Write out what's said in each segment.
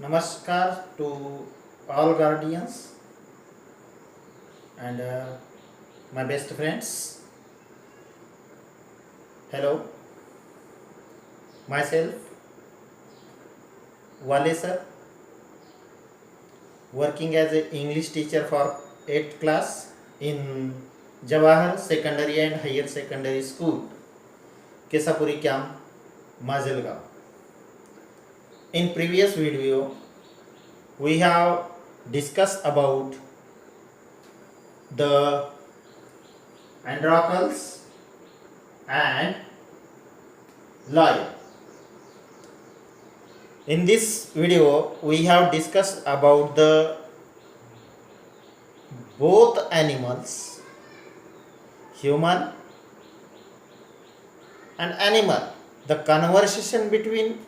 Namaskar to all guardians and my best friends. Hello, myself Wale sir, working as an English teacher for 8th class in Jawahar Secondary and Higher Secondary School, Kesapuri Camp, Mazelgaon. In previous video, we have discussed about the Androcles and lion. In this video, we have discussed about the both animals, human and animal, the conversation between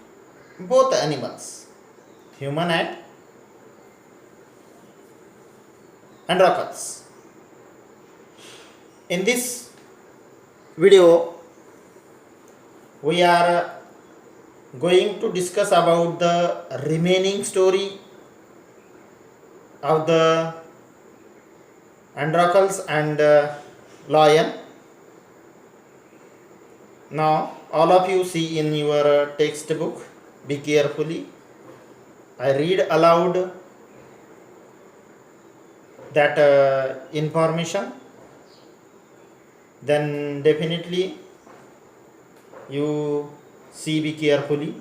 both animals, human and Androcles. In this video, we are going to discuss about the remaining story of the Androcles and lion. Now, all of you see in your textbook, be carefully. I read aloud that information, then definitely you see, be carefully.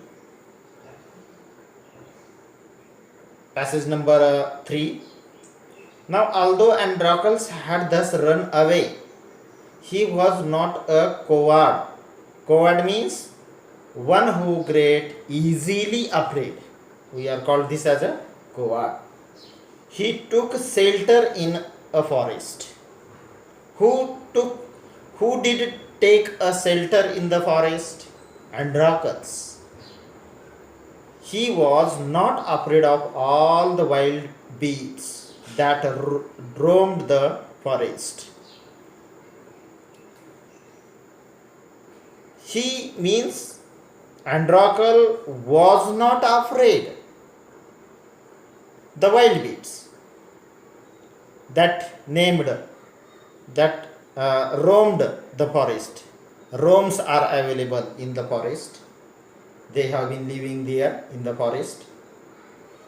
Passage number 3. Now, although Androcles had thus run away, he was not a coward. Coward means one who get easily afraid. We are called this as a coward. He took shelter in a forest. Who did take a shelter in the forest? Androcles. He was not afraid of all the wild beasts that roamed the forest. He means Androcle was not afraid the wild beasts that roamed the forest. Roams are available in the forest. They have been living there in the forest.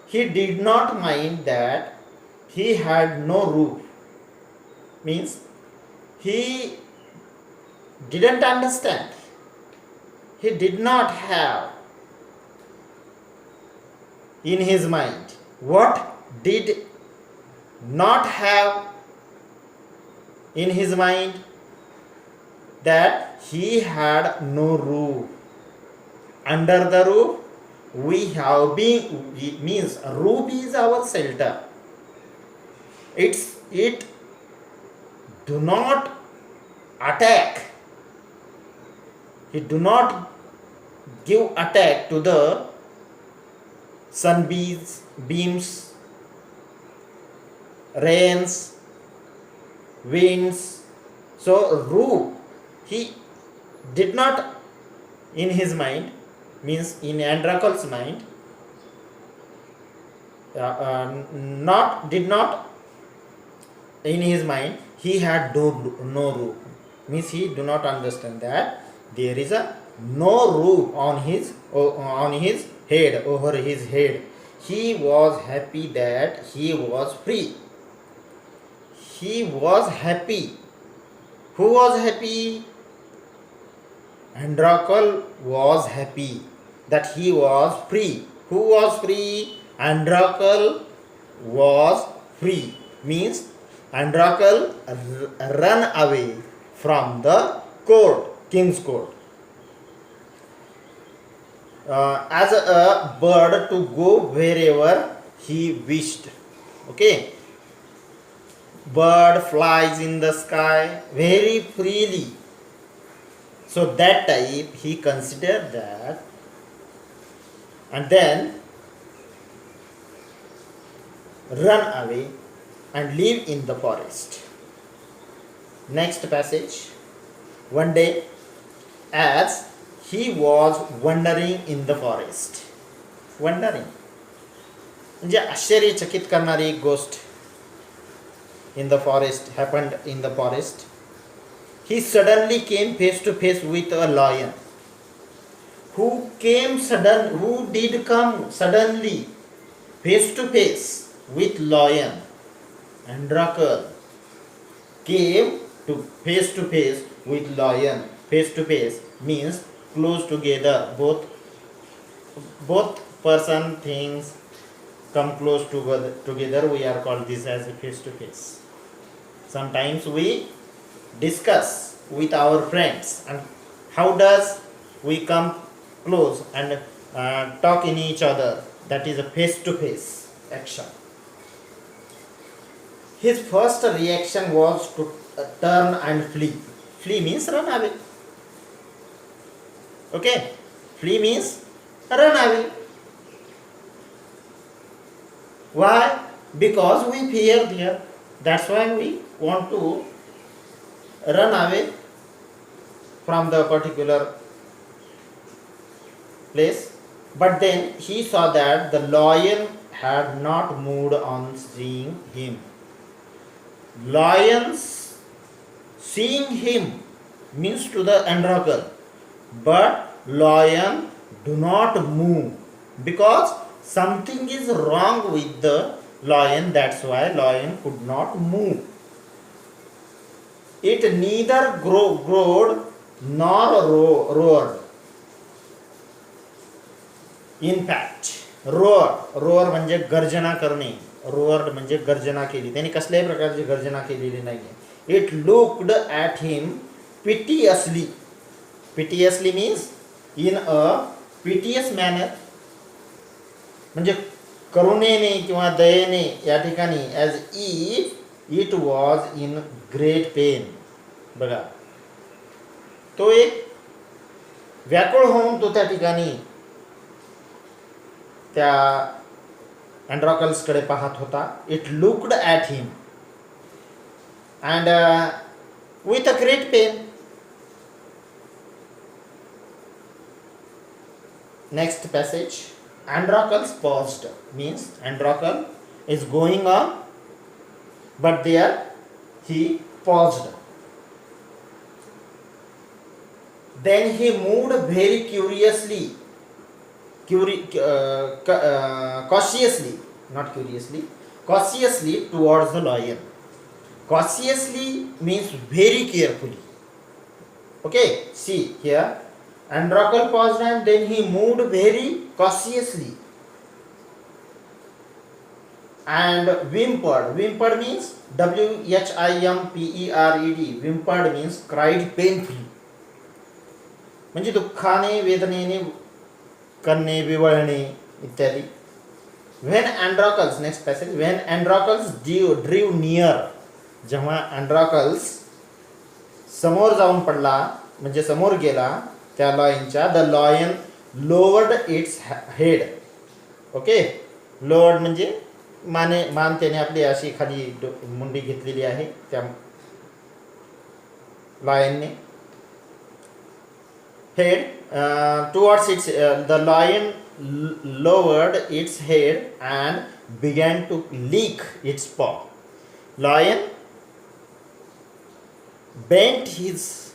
He did not mind that he had no roof. Means he didn't understand. He did not have in his mind. What did not have in his mind? That he had no roof. Under the roof, means roof is our shelter. It do not attack. It do not give attack to the beams, rains, winds. So roof, he did not in his mind, means in Androcles' mind, did not in his mind, he had no roof. Means he do not understand that there is a no roof on his head, over his head. He was happy that he was free. He was happy. Who was happy? Androcle was happy that he was free. Who was free? Androcle was free. Means Androcle ran away from the court, king's court. As a bird to go wherever he wished. Okay. Bird flies in the sky very freely. So that type he considered that, and then run away and live in the forest. Next passage. One day, as he was wandering in the forest. Wandering. म्हणजे आश्चर्यचकित करणारी एक गोष्ट in the forest happened in the forest. He suddenly came face to face with a lion. Who did come suddenly face to face with lion? Andrakal came to face with lion. Face to face means close together. Both person things come close together. We are called this as a face to face. Sometimes we discuss with our friends, and how does we come close and talk in each other? That is a face to face action. His first reaction was to turn and flee. Flee means run away. Okay, flee means run away. Why? Because we fear there. That's why we want to run away from the particular place. But then he saw that the lion had not moved on seeing him. Lions seeing him means to the Andrakal, but lion do not move because something is wrong with the lion. That's why lion could not move. It neither growled nor roared. In fact, roar म्हणजे गर्जना करणे. रोअर्ड म्हणजे गर्जना केली. त्यांनी कसल्याही प्रकारची गर्जना केलेली नाही. It looked at him piteously. Piteously means in a piteous manner, म्हणजे करुणेने किंवा दयेने या ठिकाणी, as if it was in great pain. बघा, तो एक व्याकुळ होऊन तो त्या ठिकाणी त्या अँड्रॉकल्सकडे पाहत होता. It looked at him and with a great pen. Next passage. Androcles paused means Androcle is going on, but there he paused. Then he moved very cautiously towards the lion. Cautiously means very carefully. Okay, see here. Androcle paused and then he moved very cautiously and whimpered. Whimpered means WHIMPERED. Whimpered means cried painfully. म्हणजे दुःखाने, वेदनेने करणे, विवळणे इत्यादी. When Androcles, next passage, when Androcles drew near, जेव्हा Androcles समोर जाऊन पडला म्हणजे समोर गेला त्या लॉयनच्या, the lion lowered its head. Okay, lowered म्हणजे मान त्याने आपली अशी खाली मुंडी घेतलेली आहे त्या लॉयनने. Head towards its, the lion lowered its head and began to lick its paw. Lion bent his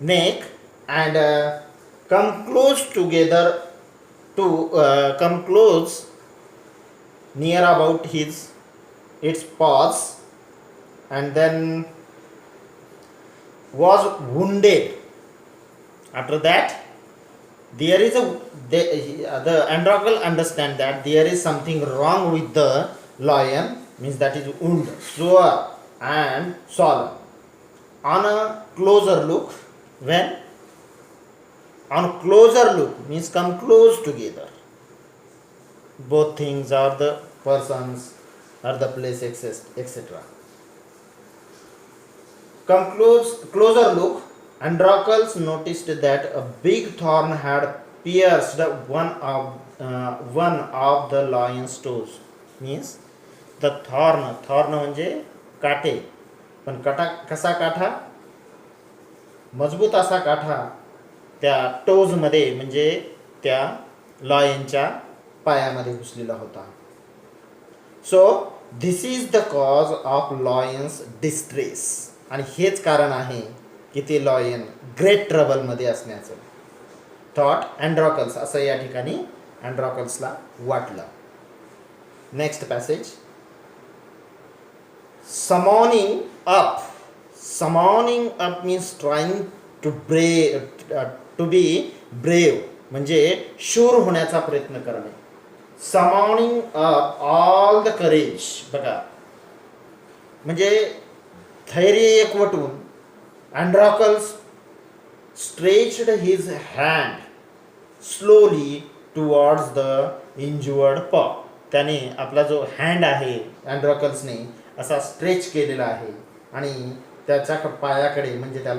neck and come close near about its paws, and then was wounded. After that, there is the Androcle understand that there is something wrong with the lion, means that is wound, sore and swollen. On a closer look means come close together. Both things are the persons or the place, etc. Come closer look. Androcles noticed that a big thorn had pierced one of the lion's toes. Means the thorn म्हणजे काटे, पण कसा काठा? मजबूत असा काठा त्या toes मध्ये, म्हणजे त्या लॉयनच्या पायामध्ये घुसलेला होता. So this is the cause of lion's distress. आणि हेच कारण आहे की ते लॉयन ग्रेट ट्रबलमध्ये असण्याचं. थॉट अँड्रॉकल्स असं या ठिकाणी अँड्रॉकल्सला वाटलं. Next passage. Summoning up. Summoning up means trying to be brave, म्हणजे शूर होण्याचा प्रयत्न करणे. Summoning up all the courage. बघा, म्हणजे धैर्य एकवटून Androcles stretched his hand slowly towards the injured paw. त्याने आपला जो हँड आहे अँड्रॉकल्सने असा स्ट्रेच केलेला आहे आणि त्याच्या पायाकडे, म्हणजे त्या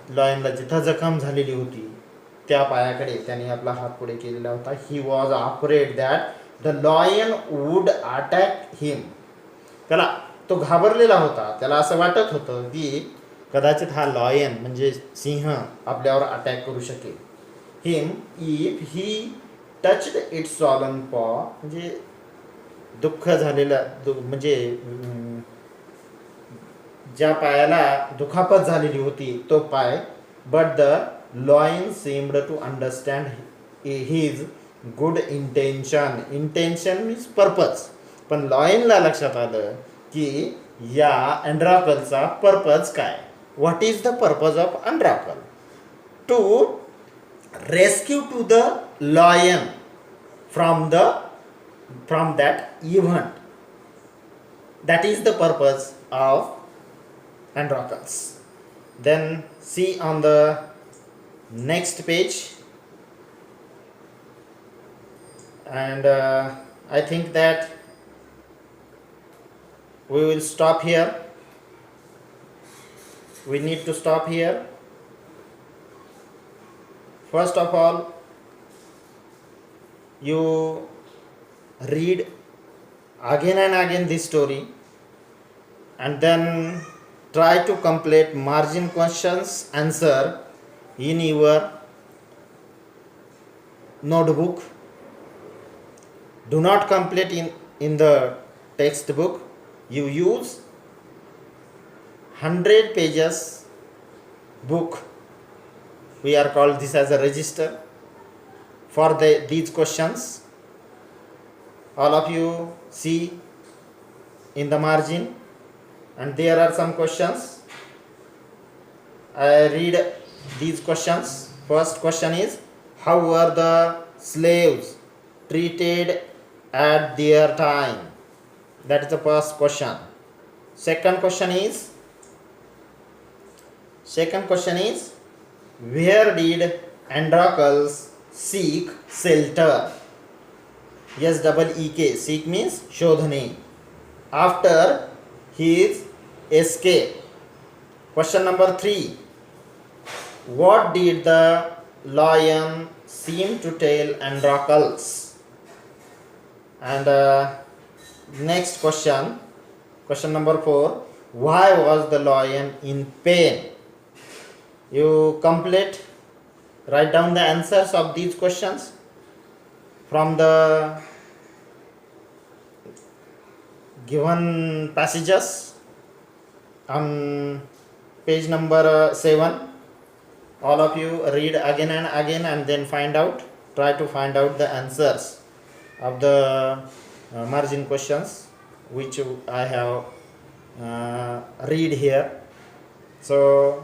लॉयनला जिथं जखम झालेली होती त्या पायाकडे त्याने आपला हात पुढे केलेला होता. He was afraid that the lion would attack him. तो घाबरलेला होता. त्याला असं वाटत होतं की कदाचित हा लॉयन म्हणजे सिंह आपल्यावर अटॅक करू शकेल. Him if he touched its swollen paw. म्हणजे दुःख झालेला म्हणजे ज्या पायाला दुखापत झालेली होती तो पाय. But the lion seemed to understand his good intention. Intention means purpose. पण लॉयनला लक्षात आलं की या अँड्रॉकलचा पर्पज काय. What is the purpose of Androcles? To rescue to the lion from that event. That is the purpose of Androcles. Then see on the next page, and I think that we will stop here. We need to stop here. First of all, you read again and again this story and then try to complete margin questions answer in your notebook. Do not complete in the textbook. You use 100 pages book. We are called this as a register for these questions. All of you see in the margin, and there are some questions. I read these questions. First question is, how were the slaves treated at their time? That is the first question. Second question is where did Androcles seek shelter? SEEK. Seek means शोधणे. After his escape. Question number 3. What did the lion seem to tell Androcles? And next question number 4. Why was the lion in pain? You write down the answers of these questions from the given passages on page number 7. All of you read again and again and then try to find out the answers of the margin questions which I have read here. So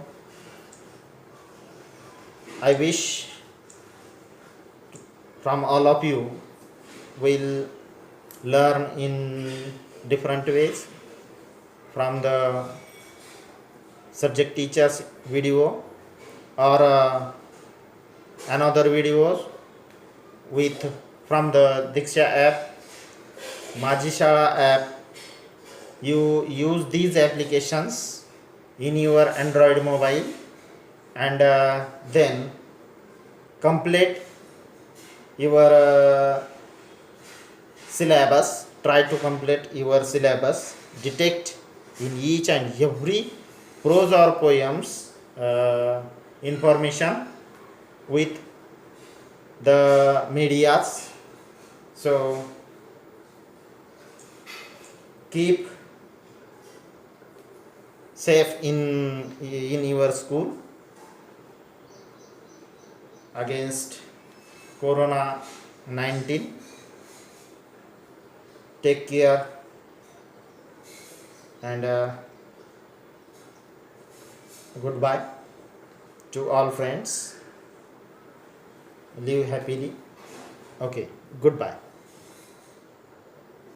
I wish from all of you will learn in different ways from the subject teacher's video or another videos from the Diksha app, Maji Shala app. You use these applications in your Android mobile and then complete your syllabus. Try to complete your syllabus. Detect in each and every prose or poems information with the medias So keep safe in your school against corona 19. Take care and goodbye to all friends. Live happily. Okay, goodbye.